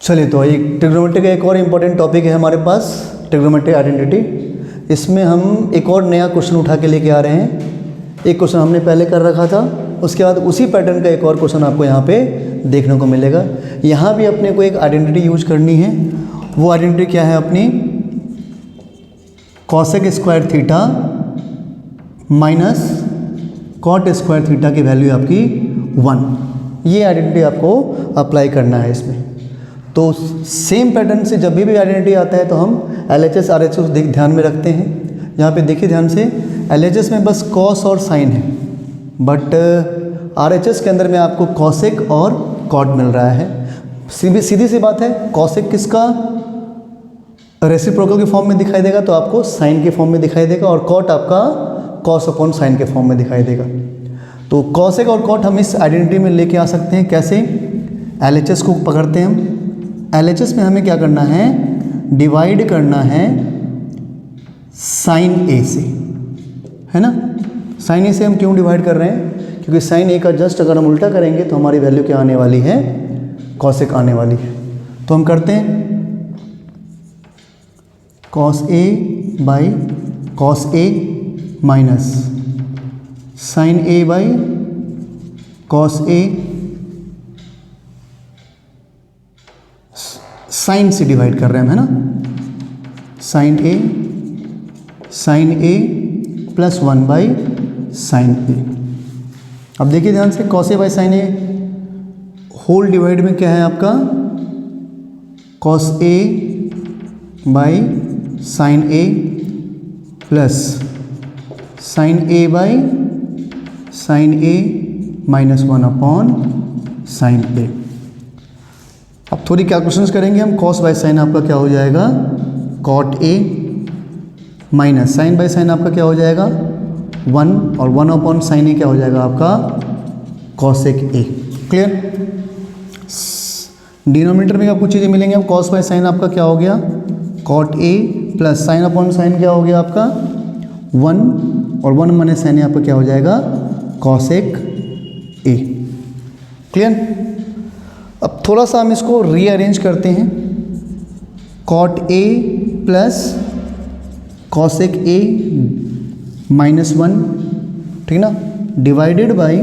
चलिए तो एक ट्रिग्नोमेट्री का एक और इम्पॉर्टेंट टॉपिक है हमारे पास, ट्रिग्नोमेट्री आइडेंटिटी। इसमें हम एक और नया क्वेश्चन उठा के लेके आ रहे हैं। एक क्वेश्चन हमने पहले कर रखा था, उसके बाद उसी पैटर्न का एक और क्वेश्चन आपको यहाँ पे देखने को मिलेगा। यहाँ भी अपने को एक आइडेंटिटी यूज करनी है। वो आइडेंटिटी क्या है अपनी? Cosec square theta minus cot square theta की वैल्यू आपकी 1। ये आइडेंटिटी आपको अप्लाई करना है इसमें। तो सेम पैटर्न से जब भी आइडेंटिटी आता है तो हम LHS RHS ध्यान में रखते हैं। यहाँ पे देखिए ध्यान से, LHS में बस कॉस और साइन है, बट RHS के अंदर में आपको कॉसेक और कॉट मिल रहा है। सीधी सी बात है, कॉसेक किसका रेसिप्रोकल के फॉर्म में दिखाई देगा तो आपको साइन के फॉर्म में दिखाई देगा, और कॉट आपका कॉस अपॉन साइन के फॉर्म में दिखाई देगा। तो कॉसेक और कॉट हम इस आइडेंटिटी में लेके आ सकते हैं। कैसे? LHS को पकड़ते हैं हम। LHS में हमें क्या करना है? डिवाइड करना है साइन ए से, है ना। साइन ए से हम क्यों डिवाइड कर रहे हैं? क्योंकि साइन ए का जस्ट अगर हम उल्टा करेंगे तो हमारी वैल्यू क्या आने वाली है? कॉसेक आने वाली है। तो हम करते हैं cos A by cos A minus sine A by cos A, sine से डिवाइड कर रहे हैं हम, है ना। Sine A plus 1 by sine A. अब देखिए ध्यान से, cos A by sine A whole divide में क्या है आपका? Cos A by sine A plus sine A by sine A minus 1 upon sine A. अब थोड़ी कैलकुलेशंस करेंगे हम। कॉस बाई साइन आपका क्या हो जाएगा? Cot A minus sine by sine आपका क्या हो जाएगा? 1, और 1 अपॉन साइन ए क्या हो जाएगा आपका? Cosec A. क्लियर? डिनोमिनेटर में आपको चीज़ें मिलेंगी। अब कॉस बाई साइन आपका क्या हो गया? Cot A plus sine upon sine क्या हो गया आपका? 1, और 1 माइनस साइन ए आपका क्या हो जाएगा? Cosec A. क्लियर? अब थोड़ा सा हम इसको रीअरेंज करते हैं। Cot A plus cosec A minus 1, ठीक ना, डिवाइडेड बाई,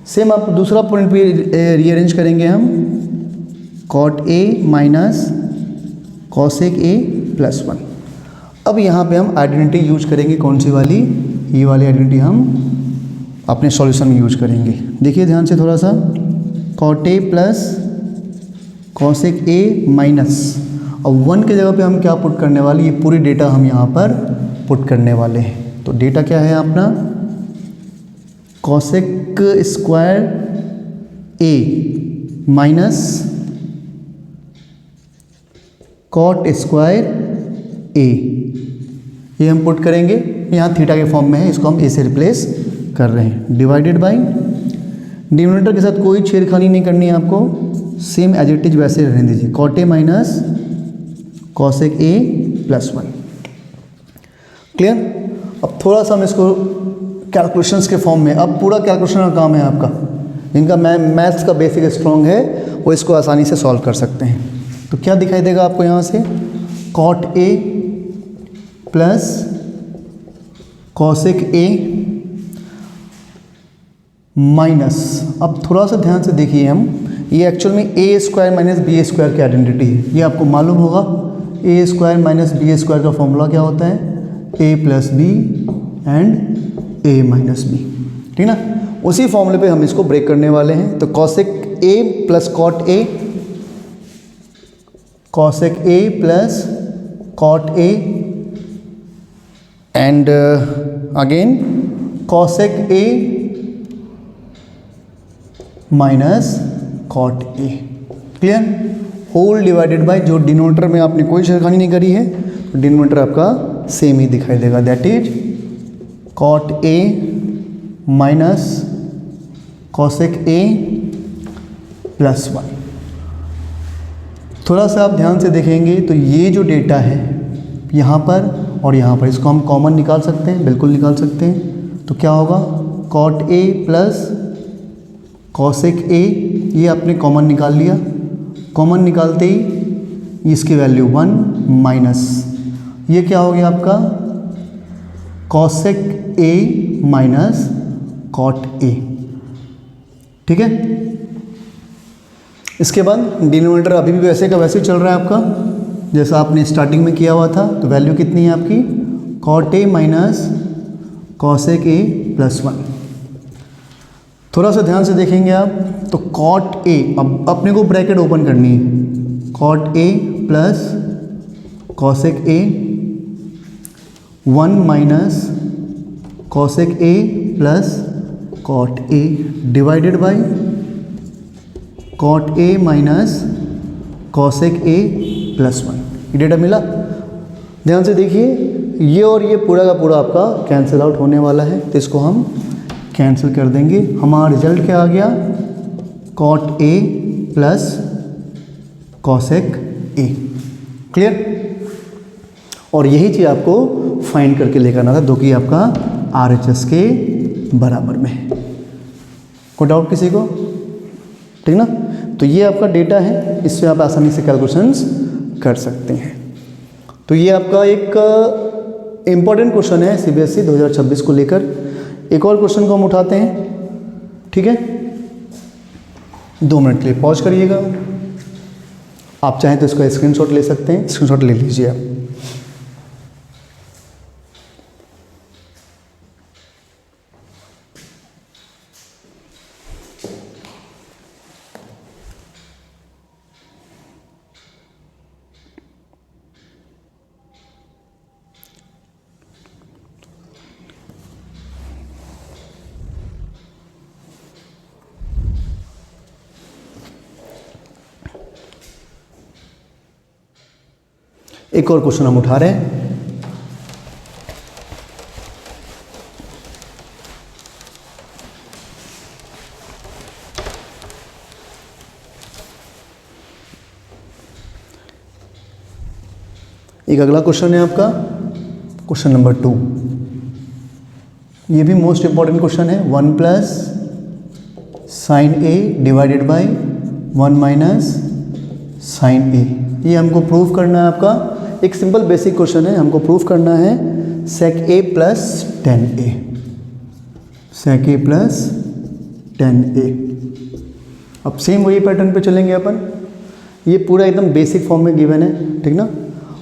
सेम आप दूसरा पॉइंट पे रीअरेंज करेंगे हम, cot A minus cosec A plus 1। अब यहाँ पे हम आइडेंटिटी यूज करेंगे, कौन सी वाली? ये वाली आइडेंटिटी हम अपने सॉल्यूशन में यूज करेंगे। देखिए ध्यान से थोड़ा सा, cot A plus cosec A minus, और 1 की जगह पे हम क्या पुट करने वाले? ये पूरी डेटा हम यहाँ पर पुट करने वाले हैं। तो डेटा क्या है अपना? कॉसेक स्क्वायर ए माइनस कॉट स्क्वायर ए, ये हम पुट करेंगे। यहाँ थीटा के फॉर्म में है, इसको हम ए से रिप्लेस कर रहे हैं। डिवाइडेड बाई, डिनोमिनेटर के साथ कोई छेड़खानी नहीं करनी है आपको, सेम एज इट इज वैसे रहने दीजिए। Cot A minus cosec A plus 1। Clear? अब थोड़ा सा हम इसको कैलकुलेशंस के फॉर्म में, अब पूरा कैलकुलेशन का काम है आपका। जिनका मैथ्स का बेसिक स्ट्रॉन्ग है वो इसको आसानी से सॉल्व कर सकते हैं। तो क्या दिखाई देगा आपको यहाँ से? Cot A plus cosec A minus, अब थोड़ा सा ध्यान से देखिए हम, ये एक्चुअल में A square minus B square की आइडेंटिटी है। ये आपको मालूम होगा, A square minus B square का फॉर्मूला क्या होता है? A plus B and A minus B, ठीक ना। उसी फॉर्मूले पे हम इसको ब्रेक करने वाले हैं। तो cosec A plus cot A, cosec A plus cot A and again cosec A minus cot A. Clear? Whole divided by, जो डिनोमिनेटर में आपने कोई छेड़खानी नहीं करी है, तो डिनोमिनेटर आपका सेम ही दिखाई देगा, that is cot A minus cosec A plus 1। थोड़ा सा आप ध्यान से देखेंगे तो ये जो डेटा है यहाँ पर और यहाँ पर, इसको हम कॉमन निकाल सकते हैं, बिल्कुल निकाल सकते हैं। तो क्या होगा? Cot A plus cosec A, ये आपने कॉमन निकाल लिया, कॉमन निकालते ही इसकी वैल्यू 1 माइनस ये क्या हो गया आपका cosec A minus cot A. ठीक है, इसके बाद डिनोमिनेटर अभी भी वैसे का वैसे चल रहा है आपका, जैसा आपने स्टार्टिंग में किया हुआ था। तो वैल्यू कितनी है आपकी cot A minus cosec A plus 1। थोड़ा सा ध्यान से देखेंगे आप तो कॉट ए, अब अपने को ब्रैकेट ओपन करनी है, cot A plus cosec A 1 minus cosec A plus cot A divided by cot A minus cosec A plus 1। ये डेटा मिला। ध्यान से देखिए, ये और ये पूरा का पूरा आपका कैंसिल आउट होने वाला है, तो इसको हम कैंसिल कर देंगे। हमारा रिजल्ट क्या आ गया cot A plus cosec A. Clear. और यही चीज़ आपको फाइंड करके लेकर आना था, जो कि आपका RHS के बराबर में है। कोई डाउट किसी को? ठीक ना। तो ये आपका डेटा है, इससे आप आसानी से कैलकुलेशंस कर सकते हैं। तो ये आपका एक इम्पॉर्टेंट क्वेश्चन है CBSE 2026 को लेकर। एक और क्वेश्चन को हम उठाते हैं। ठीक है, 2 मिनट के लिए पॉज करिएगा। आप चाहें तो इसका स्क्रीनशॉट ले सकते हैं, स्क्रीनशॉट ले लीजिए आप। एक और क्वेश्चन हम उठा रहे हैं। एक अगला क्वेश्चन है आपका क्वेश्चन नंबर 2। ये भी मोस्ट इंपॉर्टेंट क्वेश्चन है। 1 plus sine A divided by 1 minus sine A. ये हमको प्रूव करना है आपका, एक सिंपल बेसिक क्वेश्चन है। हमको प्रूफ करना है सेक ए प्लस टेन ए, सेक ए प्लस टेन ए। अब सेम वही पैटर्न पे चलेंगे अपन। ये पूरा एकदम बेसिक फॉर्म में गिवन है, ठीक ना।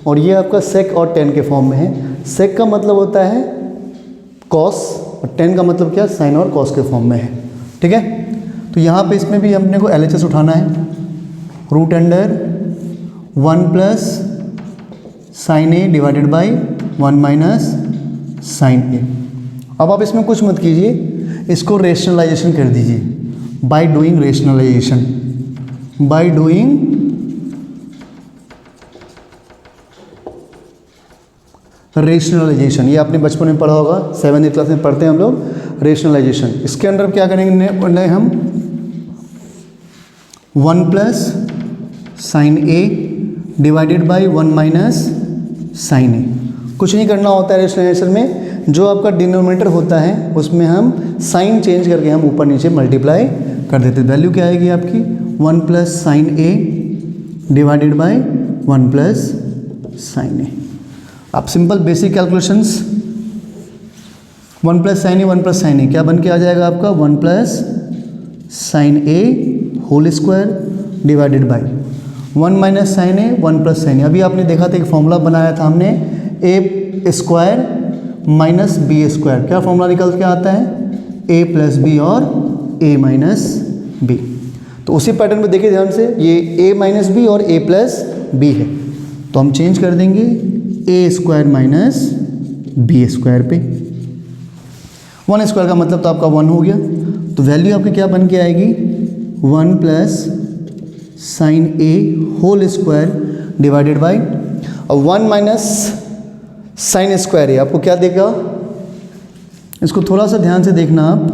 और ये आपका सेक और टेन के फॉर्म में है। सेक का मतलब होता है कॉस और टेन का मतलब क्या, साइन और कॉस के फॉर्म में है। ठीक है, तो यहाँ पे इसमें भी अपने को LHS उठाना है। Root under 1 plus sine A divided by 1 minus sine A. अब आप इसमें कुछ मत कीजिए, इसको रेशनलाइजेशन कर दीजिए by doing rationalisation, by doing rationalisation. ये आपने बचपन में पढ़ा होगा, 7th क्लास में पढ़ते हैं हम लोग रेशनलाइजेशन। इसके अंदर क्या करेंगे हम 1 plus sine A divided by 1 minus sine A. कुछ नहीं करना होता है रेशनलाइजेशन में, जो आपका डिनोमिनेटर होता है उसमें हम साइन चेंज करके हम ऊपर नीचे मल्टीप्लाई कर देते। वैल्यू क्या आएगी आपकी 1 plus sine A divided by 1 plus sine A. आप simple basic calculations 1 plus sine A 1 plus sine A क्या बन के आ जाएगा आपका 1 plus sine A whole square divided by 1 minus sine A 1 plus sine A. अभी आपने देखा था एक फॉर्मूला बनाया था हमने, A square minus B square. क्या फॉर्मूला निकल के आता है, ए प्लस बी और ए माइनस बी। तो उसी पैटर्न में देखिए ध्यान से, ये ए माइनस बी और ए प्लस बी है, तो हम चेंज कर देंगे ए स्क्वायर माइनस बी स्क्वायर पे। 1 स्क्वायर का मतलब तो आपका 1 हो गया, तो वैल्यू आपकी क्या बन के आएगी 1 plus sine A whole square divided by 1 minus sine square A. आपको क्या देगा, इसको थोड़ा सा ध्यान से देखना आप,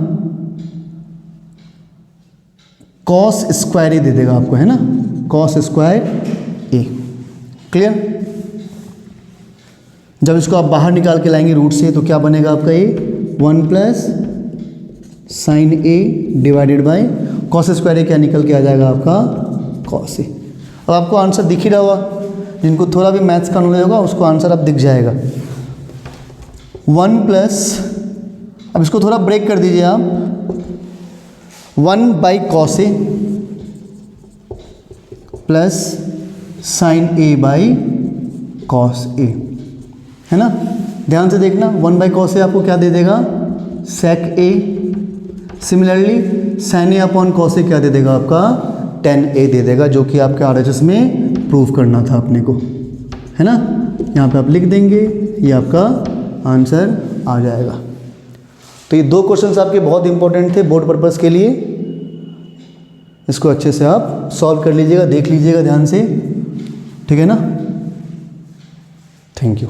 कॉस स्क्वायर ए दे देगा आपको, है ना, कॉस स्क्वायर ए। क्लियर। जब इसको आप बाहर निकाल के लाएंगे रूट से, तो क्या बनेगा आपका ये 1 plus sine A divided by cos square A, क्या निकल के आ जाएगा आपका कॉस ए। अब आपको आंसर दिख ही रहा होगा, जिनको थोड़ा भी मैथ्स का नॉलेज होगा उसको आंसर अब दिख जाएगा। 1 प्लस, अब इसको थोड़ा ब्रेक कर दीजिए आप, 1 by cos A plus sine A by cos A, है ना। ध्यान से देखना, 1 बाई कॉस ए आपको क्या दे देगा, सेक ए। Similarly sign A upon cos A क्या दे देगा आपका, tan ए दे देगा, जो कि आपके RHS में प्रूव करना था अपने को, है ना। यहाँ पे आप लिख देंगे, ये आपका आंसर आ जाएगा। तो ये 2 क्वेश्चंस आपके बहुत इंपॉर्टेंट थे बोर्ड पर्पस के लिए, इसको अच्छे से आप सॉल्व कर लीजिएगा, देख लीजिएगा ध्यान से, ठीक है ना। Thank you.